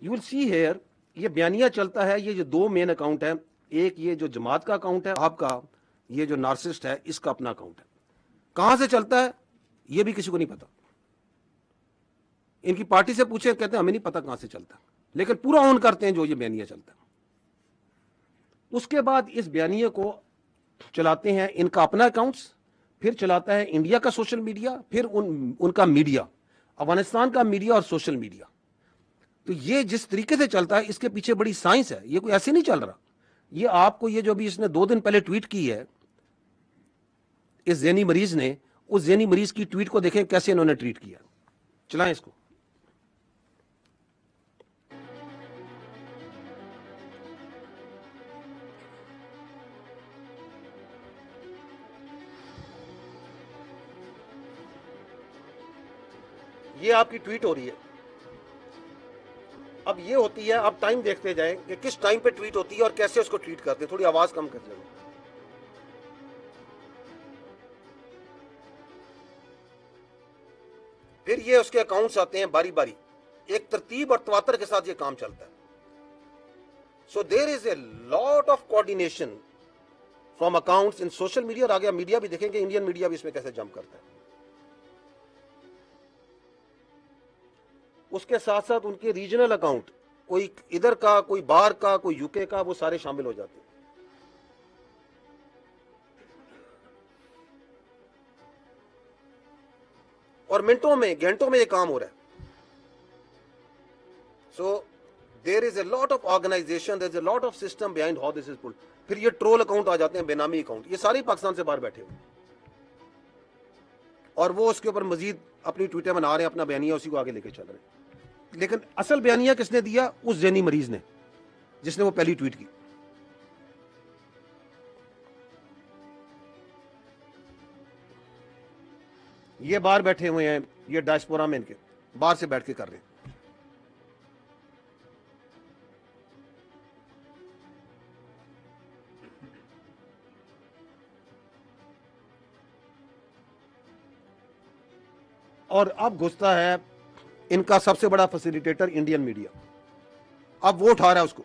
You will see here, ये बयानिया चलता है, ये जो दो मेन अकाउंट है, एक ये जो जमात का अकाउंट है, आपका ये जो नार्सिस्ट है इसका अपना अकाउंट है। कहां से चलता है ये भी किसी को नहीं पता। इनकी पार्टी से पूछे, कहते हैं हमें नहीं पता कहां से चलता, लेकिन पूरा ऑन करते हैं जो ये बयानिया चलता है। उसके बाद इस बयानिया को चलाते हैं इनका अपना अकाउंट्स, फिर चलाता है इंडिया का सोशल मीडिया, फिर उनका मीडिया, अफगानिस्तान का मीडिया और सोशल मीडिया। तो ये जिस तरीके से चलता है इसके पीछे बड़ी साइंस है, ये कोई ऐसे नहीं चल रहा। ये आपको ये जो भी इसने 2 दिन पहले ट्वीट की है इस ज़ेनी मरीज ने, उस ज़ेनी मरीज की ट्वीट को देखें कैसे इन्होंने ट्वीट किया। चलाएं इसको। ये आपकी ट्वीट हो रही है। अब ये होती है, आप टाइम देखते जाएं कि किस टाइम पे ट्वीट होती है और कैसे उसको ट्वीट करते हैं। थोड़ी आवाज कम कर लेंगे। फिर ये उसके अकाउंट्स आते हैं बारी बारी, एक तरतीब और तवातर के साथ ये काम चलता है। So there is a lot of coordination from accounts in social media. और आगे मीडिया भी देखेंगे, इंडियन मीडिया भी इसमें कैसे जंप करता है। उसके साथ साथ उनके रीजनल अकाउंट, कोई इधर का, कोई बाहर का, कोई यूके का, वो सारे शामिल हो जाते हैं। और मिनटों में, घंटों में ये काम हो रहा है। So there is a lot of organisation, there is a lot of system behind how this is pulled. फिर ये ट्रोल अकाउंट आ जाते हैं, बेनामी अकाउंट, ये सारे पाकिस्तान से बाहर बैठे हुए, और वो उसके ऊपर मजीद अपनी ट्वीटें बना रहे हैं, अपना बयानिया उसी को आगे लेके चल रहे हैं। लेकिन असल बयानिया किसने दिया? उस ज़ेनी मरीज ने, जिसने वो पहली ट्वीट की। ये बाहर बैठे हुए हैं, ये डायस्पोरा में इनके बाहर से बैठ के कर रहे हैं। और अब घुसता है इनका सबसे बड़ा फैसिलिटेटर इंडियन मीडिया। अब वो उठा रहा है उसको,